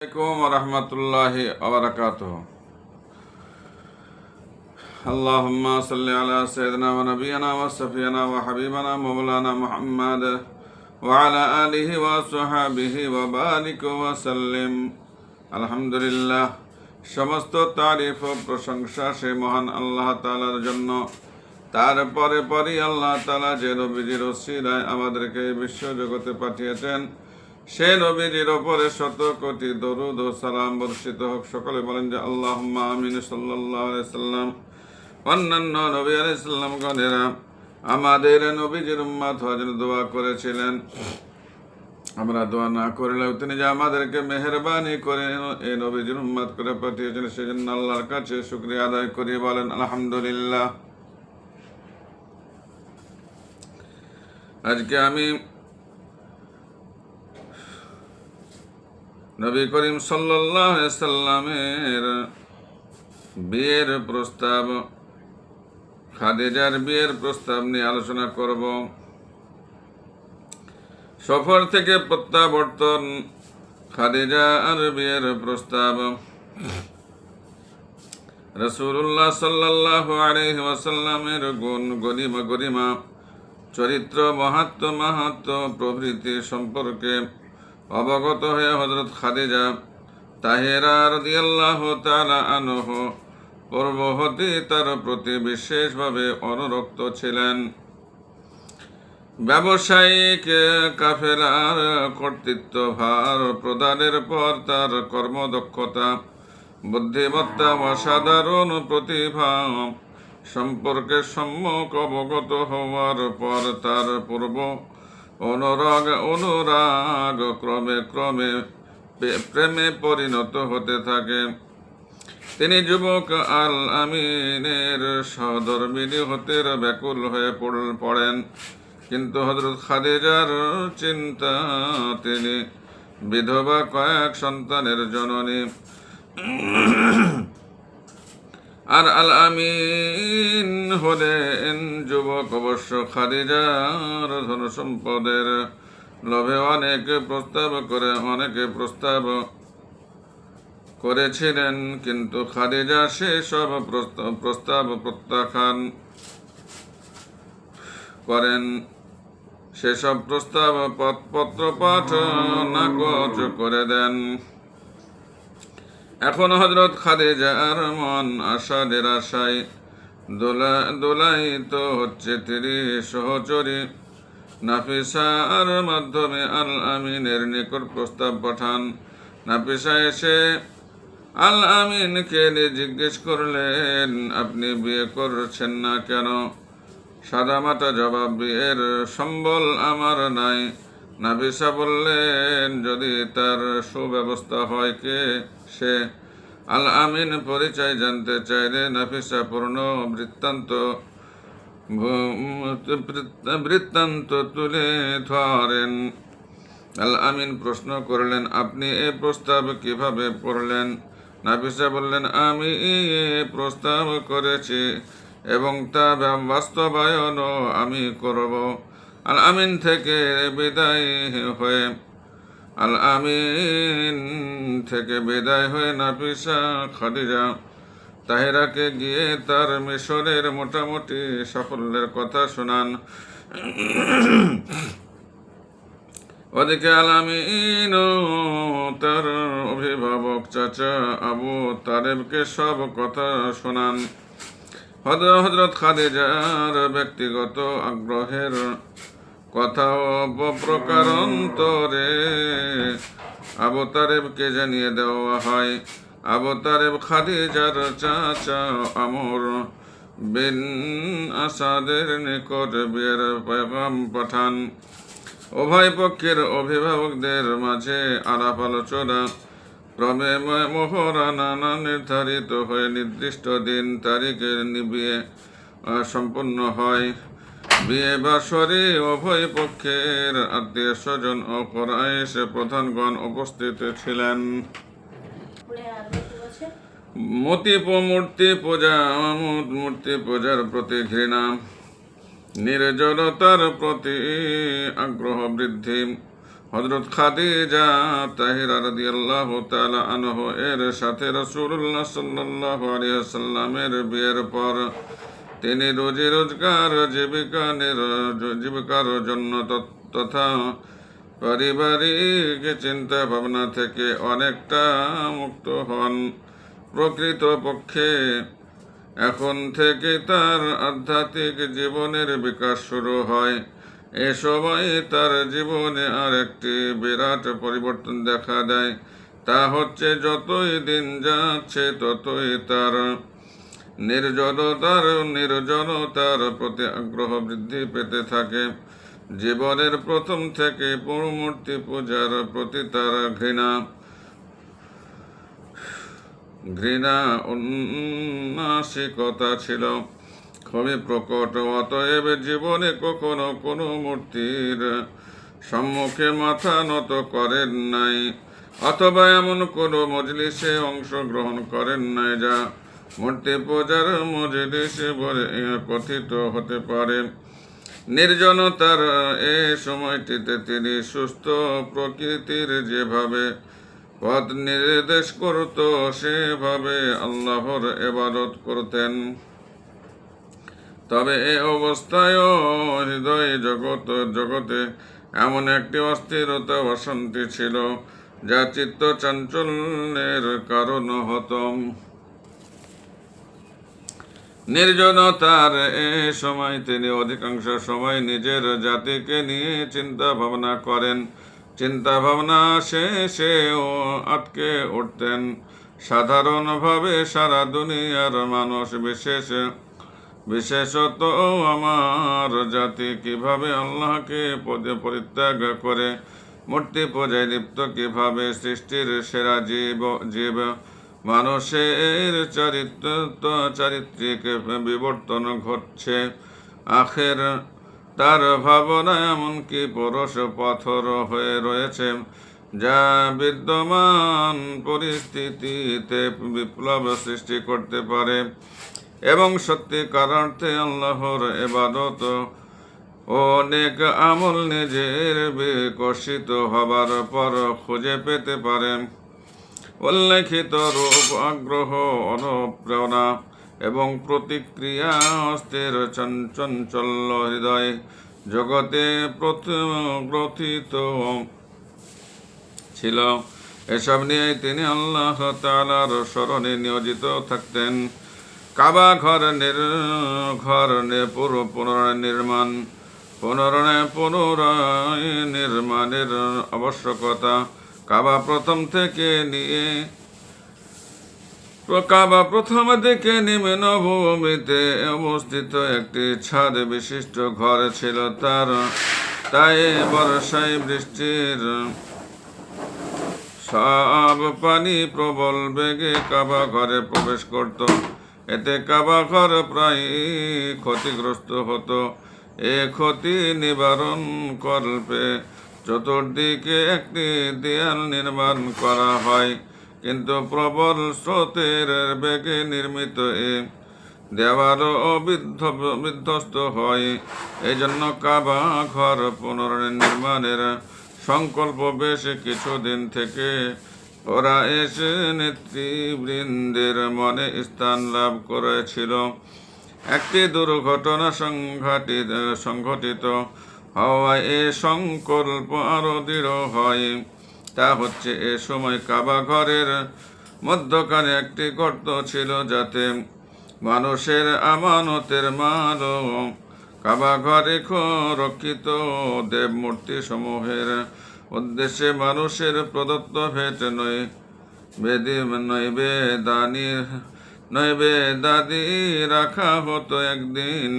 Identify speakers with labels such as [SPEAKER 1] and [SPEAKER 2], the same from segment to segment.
[SPEAKER 1] عليكم ورحمة الله وبركاته. اللهم صل على سيدنا ونبينا وصفينا وحبيبنا مولانا محمد وعلى آله وصحبه وبارك وسلم. আলহামদুলিল্লাহ, সমস্ত তারিফ ও প্রশংসা সেই মহান আল্লাহ তাআলার জন্য। তারপরে আল্লাহ তাআলা যে নবীজির ওসিলায় আমাদেরকে বিশ্ব জগতে পাঠিয়েছেন, সে নবীজির ওপরে শত কোটি দরুদ ও সালাম বর্ষিত হোক। সকলে বলেন যে আল্লাহুম্মা আমিন। সাল্লাল্লাহু আলাইহি সাল্লাম অন্যান্য নবী আলাইহিস সালাম গণেরা আমাদের নবীজির উম্মত হওয়ার জন্য দোয়া করেছিলেন। আমরা দোয়া না করলেও তিনি যে আমাদেরকে মেহেরবানি করে এই নবীজির উম্মত করে পাঠিয়েছেন, সেজন্য আল্লাহর কাছে শুকরিয়া আদায় করি, বলেন আলহামদুলিল্লাহ। আজকে আমি নবী করিম সাল্লাল্লাহু আলাইহি সাল্লামের বিয়ের প্রস্তাব, খাদিজার বিয়ের প্রস্তাব নিয়ে আলোচনা করব। সফর থেকে প্রত্যাবর্তন, খাদিজার বিয়ের প্রস্তাব। রাসূলুল্লাহ সাল্লাল্লাহু আলাইহি ওয়াসাল্লামের গুণ, গরিমা, চরিত্র, মাহাত্ম্য প্রভৃতি সম্পর্কে অবগত হয়ে হযরত খাদিজা তাহেরা রাদিয়াল্লাহু তাআলা আনহা পূর্ব হতে তার প্রতি বিশেষভাবে অনুরক্ত ছিলেন। ব্যবসায়িক কাফেলার কর্তৃত্বভার প্রদানের পর তার কর্মদক্ষতা, বুদ্ধিমত্তা, অসাধারণ প্রতিভা সম্পর্কে সম্যক অবগত হওয়ার পর তার পূর্ব অনুরাগ ক্রমে প্রেমে পরিণত হতে থাকে। তিনি যুবক আল আমিনের সহধর্মিণী হতে ব্যাকুল হয়ে পড়েন, কিন্তু হযরত খাদিজার চিন্তা তিনি বিধবা, কয়েক সন্তানের জননী। আর আল আমিন হলেন যুবক। অবশ্য খাদিজার ধন সম্পদের লোভে অনেকে প্রস্তাব করেছিলেন, কিন্তু খাদিজা সেসব প্রস্তাব প্রত্যাখ্যান করেন। সেসব প্রস্তাব পত্রপাঠ নাকচ করে দেন। এখন হযরত খাদিজার মন আশা নিরাশায় দোলায়িত হচ্ছে। তিনি সহচরী নাফিসার মাধ্যমে আল আমিনের নিকট প্রস্তাব পাঠান। নাফিসা এসে আল আমিনকে জিজ্ঞেস করলেন, আপনি বিয়ে করছেন না কেন? সাদামাটা জবাব, বিয়ের সম্বল আমার নাই। নাফিসা বললেন, যদি তার সুব্যবস্থা হয়, কে সে? আল আমিন পরিচয় জানতে চাইলে নাফিসা পূর্ণ বৃত্তান্ত তুলে ধরেন। আল আমিন প্রশ্ন করলেন, আপনি এ প্রস্তাব কিভাবে পড়লেন? নাফিসা বললেন, আমি প্রস্তাব করেছি এবং তা বাস্তবায়নও আমি করব। আল আমিন থেকে বিদায় হয়ে নাফিসা খাদিজা তাহেরাকে গিয়ে তার মিশরের মোটামুটি সাফল্যের কথা শোনান। ওদিকে আল আমিন তার অভিভাবক চাচা আবু তালেবকে সব কথা শোনান। হযরত খাদিজার ব্যক্তিগত আগ্রহের কথা প্রকারান্তরে আবু তালেবকে জানিয়ে দেওয়া হয়। আবু তালেব খাদিজার চাচা আমর বিন আসাদের নিকট বিয়ের পেগাম পাঠান। উভয় পক্ষের অভিভাবকদের মাঝে আলাপ আলোচনা ক্রমে মোহরানা নির্ধারিত হয়ে নির্দিষ্ট দিন তারিখে বিয়ে সম্পন্ন হয়। বিয়ে বাসরে উভয় পক্ষের আত্মীয় স্বজন ও কুরাইশ প্রধানগণ উপস্থিত ছিলেন। মূর্তি পূজার প্রতি ঘৃণা, নির্জনতার প্রতি আগ্রহ বৃদ্ধি হযরত খাদিজা তাহিরা রাদিয়াল্লাহু তাআলা আনহা এর সাথে রাসূলুল্লাহ সাল্লাল্লাহু আলাইহি ওয়াসাল্লামের বিয়ের পর তিনি রোজি রোজগার জীবিকার জন্য তথা পারিবারিক চিন্তা ভাবনা থেকে অনেকটা মুক্ত হন। প্রকৃতপক্ষে এখন থেকে তার আধ্যাত্মিক জীবনের বিকাশ শুরু হয়। এ সময় তার জীবনে আর একটি বিরাট পরিবর্তন দেখা দেয়। তা হচ্ছে যতই দিন যাচ্ছে ততই তার নির্জনতার প্রতি আগ্রহ বৃদ্ধি পেতে থাকে। জীবনের প্রথম থেকে মূর্তি পূজার প্রতি তার ঘৃণা উন্নাসিকতা ছিল খুবই প্রকট। অতএব জীবনে কখনো কোনো মূর্তির সম্মুখে মাথা নত করেন নাই, অথবা এমন কোনো মজলিসে অংশগ্রহণ করেন নাই যা মূর্তি পূজার মজলিসে বলে কথিত হতে পারে। নির্জনতার এ সময়টিতে তিনি সুস্থ প্রকৃতির যেভাবে পথ নির্দেশ করত সেভাবে আল্লাহর ইবাদত করতেন। তবে এ অবস্থায়ও হৃদয় জগতে এমন একটি অস্থিরতা অশান্তি ছিল যা চিত্ত চাঞ্চল্যের কারণ হতো। নির্জনতার এ সময় তিনি অধিকাংশ সময় নিজের জাতিকে নিয়ে চিন্তা ভাবনা করেন। চিন্তা ভাবনা শেষেও আটকে উঠতেন। সাধারণভাবে সারা দুনিয়ার মানুষ বিশেষত আমার জাতি কিভাবে আল্লাহকে পরিত্যাগ করে মূর্তি পূজায় লিপ্ত, কিভাবে সৃষ্টির সেরা জীব মানুষের চারিত্রিক বিবর্তন ঘটছে। আখের তার ভাবনা এমনকি পরশ পাথর হয়ে রয়েছে, যা বিদ্যমান পরিস্থিতিতে বিপ্লব সৃষ্টি করতে পারে এবং সত্যিকার অর্থে আল্লাহর ইবাদত ও নেক আমল নিজের বিকশিত হবার পর খুঁজে পেতে পারে। উল্লেখিত রূপ, আগ্রহ, অনুপ্রেরণা এবং প্রতিক্রিয়া অস্থির চঞ্চল্য হৃদয় জগতে প্রথিত ছিল। এসব নিয়ে তিনি আল্লাহ তাআলার স্মরণে নিয়োজিত থাকতেন। কাবা পুনরায় নির্মাণের আবশ্যকতা। কাবা প্রথম দিকে নিম্ন ভূমিতে অবস্থিত একটি ছাদ বিশিষ্ট ঘর ছিল। তাই বর্ষায় বৃষ্টির সব পানি প্রবল বেগে কাবা ঘরে প্রবেশ করত। এতে কাবা ঘর প্রায় ক্ষতিগ্রস্ত হতো। এ ক্ষতি নিবারণ কল্পে চতুর্দিকে একটি দেয়াল নির্মাণ করা হয়, কিন্তু প্রবল স্রোতের বেগে নির্মিত এ দেওয়ালও বিধ্বস্ত হয়। এই জন্য কাবা ঘর পুনর্নির্মাণের সংকল্প বেশ কিছুদিন থেকে ওরা এসে নেতৃবৃন্দের মনে স্থান লাভ করেছিল। একটি দুর্ঘটনা সংঘটিত হওয়ায় এ সংকল্প আরো দৃঢ় হয়। তা হচ্ছে, এ সময় কাবা ঘরের মধ্যখানে একটি গর্ত ছিল, যাতে মানুষের আমানতের মাল কাবা ঘরে রক্ষিত দেবমূর্তি সমূহের উদ্দেশ্যে মানুষের প্রদত্ত ভেট নৈবেদাদি রাখা হতো। একদিন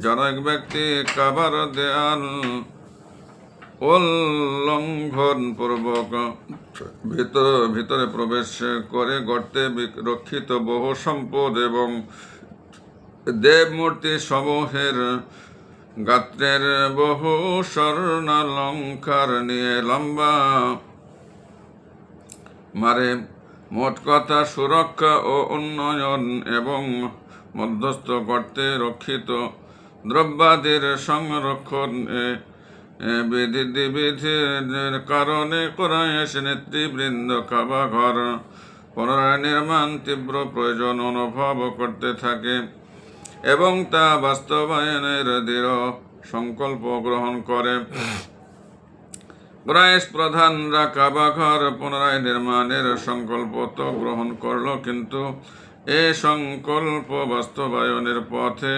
[SPEAKER 1] জনক ব্যক্তি কাবার দেয়াল উল্লঙ্ঘন পূর্বক ভিতরে প্রবেশ করে গর্তে রক্ষিত বহু সম্পদ এবং দেবমূর্তি সমূহের গাত্রের বহু স্বর্ণালঙ্কার নিয়ে লম্বা মারে। মোট কথা, সুরক্ষা ও উন্নয়ন এবং মধ্যস্থ গর্তে রক্ষিত দ্রব্যাদির সংরক্ষণে বিধির কারণে কুরাইশ নেতৃবৃন্দ কাবা ঘর পুনরায় নির্মাণ তীব্র প্রয়োজন অনুভব করতে থাকে এবং তা বাস্তবায়নের দৃঢ় সংকল্প গ্রহণ করে। কুরাইশ প্রধানরা কাবা ঘর পুনরায় নির্মাণের সংকল্প তো গ্রহণ করল, কিন্তু এ সংকল্প বাস্তবায়নের পথে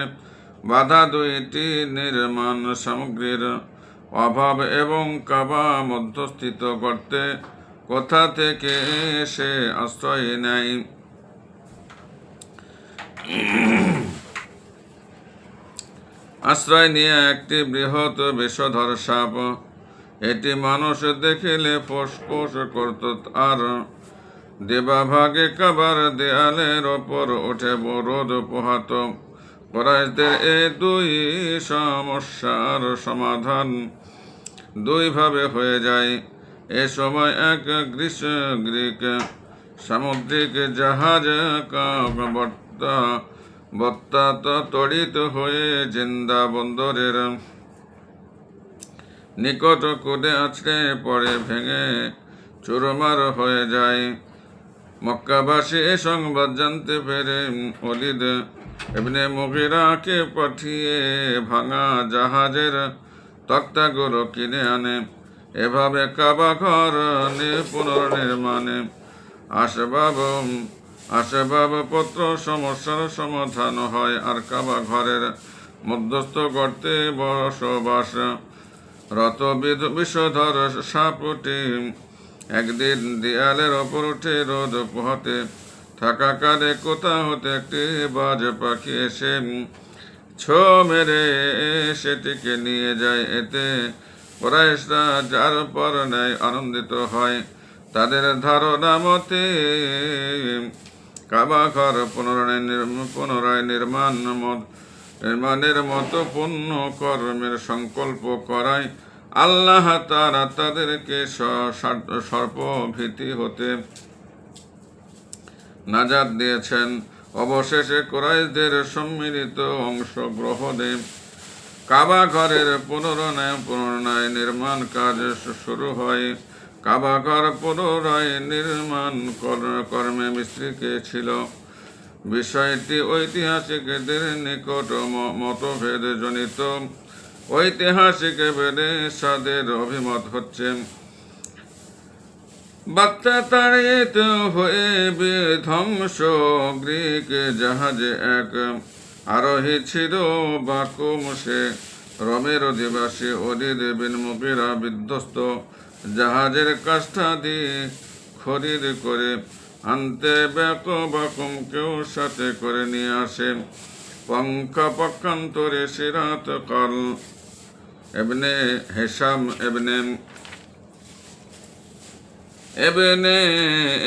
[SPEAKER 1] বাধা দুইটি: নির্মাণ সামগ্রীর অভাব এবং কাবা মধ্যস্থিত গর্তে কোথা থেকে সে আশ্রয় নেয়। আশ্রয় নিয়ে একটি বৃহৎ বিষধর সাপ, এটি মানুষ দেখিলে ফোঁস করত আর দেবাভাগে কাবার দেয়ালের ওপর উঠে রোদ পোহাত। কুরাইশদের এই দুই সমস্যার সমাধান দুইভাবে হয়ে যায়। এ সময় এক গ্রিক সামুদ্রিক জাহাজ তড়িৎ হয়ে জিন্দা বন্দরের নিকট কুদে আছড়ে পড়ে ভেঙে চুরমার হয়ে যায়। মক্কাবাসী এ সংবাদ জানতে পেরে ওলীদ ইবনে মুগীরাকে পাঠিয়ে ভাঙা জাহাজের তক্তাগুলো কিনে আনে। এভাবে কাবা ঘর পুনর্নির্মাণে আসবাবপত্র সমস্যার সমাধান হয়, আর কাবা ঘরের মধ্যস্থ গর্তে বসবাসরত বিষধর সাপটি একদিন দেয়ালের ওপর উঠে রোদ পোহাতে থাকাকালে কোথা হতে একটি বাজ পাখি এসে ছো মেরে সেটিকে নিয়ে যায়। এতে কুরাইশরা যার পর ন্যায় আনন্দিত হয়। তাদের ধারণা মতে কাবা ঘর পুনরায় নির্মাণের মতো পুণ্য কর্মের সংকল্প করায় আল্লাহ তাআলা তাদেরকে সর্পভীতি হতে নাজাত দিয়েছেন। অবশেষে কুরাইশদের সম্মিলিত অংশগ্রহণে কাবা ঘরের পুনরায় নির্মাণ কাজ শুরু হয়। কাবা ঘর পুনরায় নির্মাণ কর্মে মিস্ত্রিকে ছিল। বিষয়টি ঐতিহাসিকদের নিকট মতভেদ জনিত। ঐতিহাসিক সাদের অভিমত হচ্ছে, বার্তা তাড়িত হয়ে বিধ্বংস গ্রিক জাহাজে এক আরোহী ছিল বাকুম। সে রোমের অধিবাসী ওলীদ বিন মুগীরা বিধ্বস্ত জাহাজের কাষ্ঠাদি খরিদ করে আনতে বাকুমকেও সাথে করে নিয়ে আসে। পক্ষান্তরে সিরাত কাল ইবনে হিশাম এবেনে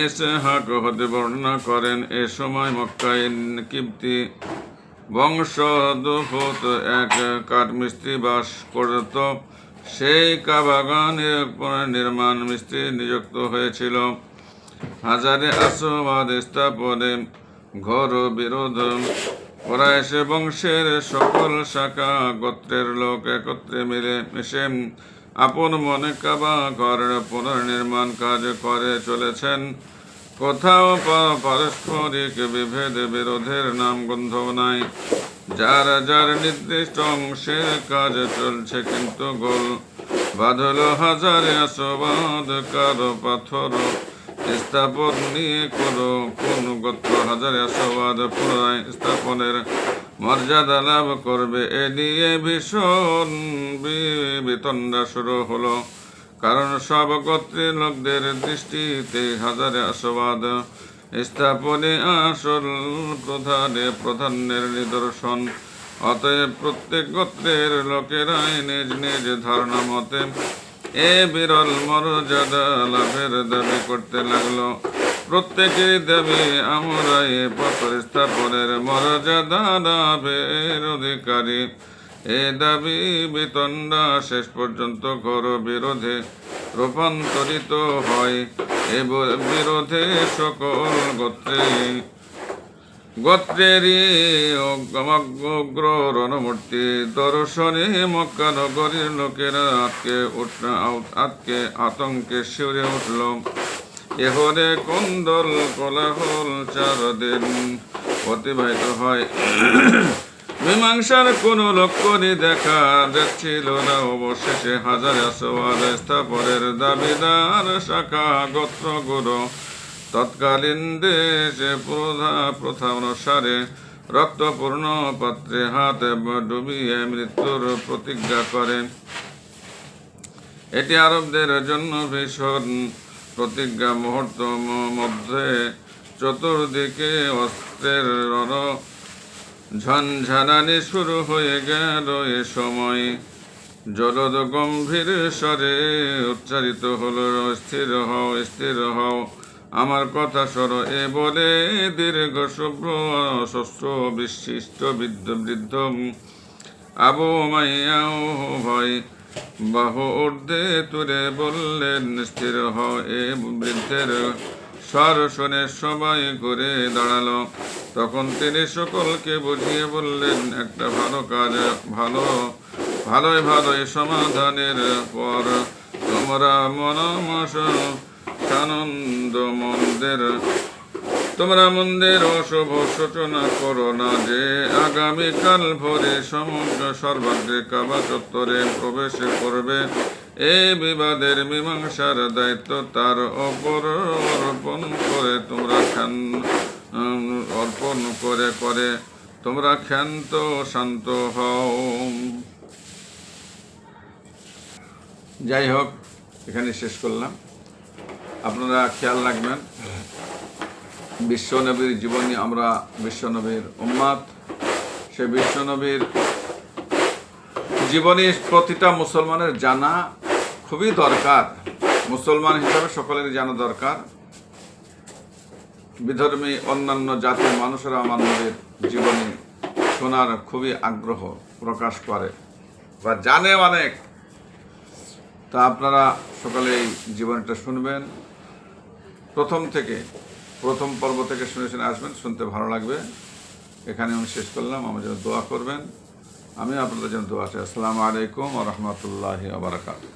[SPEAKER 1] ইসহাক হতে বর্ণনা করেন, এ সময় মক্কায় কিবতী বংশোদ্ভূত এক কাঠমিস্ত্রি বাস করত। সেই কাবাগানের নির্মাণ মিস্ত্রি নিযুক্ত হয়েছিল। হাজারে আসওয়াদ স্থাপনে ঘোর বিরোধ। কুরাইশ বংশের সকল শাখা গোত্রের লোক একত্রে মিশে আপন মনে কাবা ঘরের পুনর্নির্মাণ কাজ করে চলেছেন। কোথাও পারস্পরিক বিভেদ বিরোধের নামগন্ধ নাই। যার নির্দিষ্ট অংশের কাজ চলছে, কিন্তু গোল বাঁধল হাজারে আসবাদ। কারো পাথর স্থাপন নিয়ে কোন গোত্র হাজারে আসবাদ পুনরায় স্থাপনের মর্যাদা লাভ করবে, এ নিয়ে ভীষণ বিতণ্ডা শুরু হলো। কারণ সব গোত্রের লোকদের দৃষ্টিতে হাজারে আসবাদ স্থাপনে আসল প্রাধান্যের নিদর্শন। অতএব প্রত্যেক গোত্রের লোকেরাই নিজ নিজ ধারণা মতে এ বিরল মর্যাদা লাভের দাবি করতে লাগলো। প্রত্যেকের দাবি, আমরা এ পাথর স্থাপনের মর্যাদা লাভের অধিকারী। এ দাবি বিতণ্ডা শেষ পর্যন্ত ঘোর বিরোধে রূপান্তরিত হয়। এ বিরোধে সকল গোত্রে গোত্রেরই অগ্র রণমূর্তি দর্শনে মক্কা নগরীর লোকেরা আতকে আতঙ্কে শিউরে উঠল। এহরে কুন্দল কোলাহল 4 দিন অতিবাহিত হয়। মীমাংসার কোনো লক্ষণই দেখা যাচ্ছিল না। অবশেষে হাজারে আসওয়াদ স্থাপনের দাবিদার শাখা গোত্রগুলো তৎকালীন দেশে প্রথা অনুসারে রক্তপূর্ণ পাত্রে হাত ডুবিয়ে মৃত্যুর প্রতিজ্ঞা করে। এটি আরবদের জন্য ভীষণ প্রতিজ্ঞা। মুহূর্ত মধ্যে চতুর্দিকে অস্ত্রের ঝনঝনানি শুরু হয়ে গেল। এ সময় জলদ গম্ভীর স্বরে উচ্চারিত হলো, স্থির হও, স্থির হও, আমার কথা শোনো। এ বলে দীর্ঘ শুভ্র শস্য বিশিষ্ট বৃদ্ধ আবু উমাইয়াও ভয় বাহু ঊর্ধ্বে তুলে বললেন, স্থির হও। এ বৃদ্ধের স্বর শুনে সবাই ঘুরে দাঁড়ালো। তখন তিনি সকলকে বুঝিয়ে বললেন, একটা ভালো কাজ ভালোই সমাধানের পর তোমরা তোমরা মন্দের অশুভ সূচনা করো না যে আগামীকাল ভোরে সমগ্র সর্বাগ্রে কাবা চত্বরে প্রবেশ করবে। এই বিবাদের মীমাংসার দায়িত্ব তার অপর অর্পণ করে তোমরা ক্ষান্ত শান্ত হও। যাই হোক, এখানে শেষ করলাম। আপনারা খেয়াল রাখবেন, বিশ্বনবীর জীবনী, আমরা বিশ্বনবীর উম্মত। সে বিশ্বনবীর জীবনী প্রতিটা মুসলমানের জানা খুবই দরকার। মুসলমান হিসাবে সকলেরই জানা দরকার। বিধর্মী অন্যান্য জাতির মানুষেরা আমার নবীর জীবনী শোনার খুবই আগ্রহ প্রকাশ করে বা জানে অনেক। তা আপনারা সকলে এই জীবনীটা শুনবেন, প্রথম পর্ব থেকে শুনে আসবেন, শুনতে ভালো লাগবে। এখানে আমি শেষ করলাম। আমার জন্য দোয়া করবেন, আমি আপনাদের জন্য দোয়া চাই। আসসালামু আলাইকুম ওয়া রাহমাতুল্লাহি ওয়া বারাকাতুহু।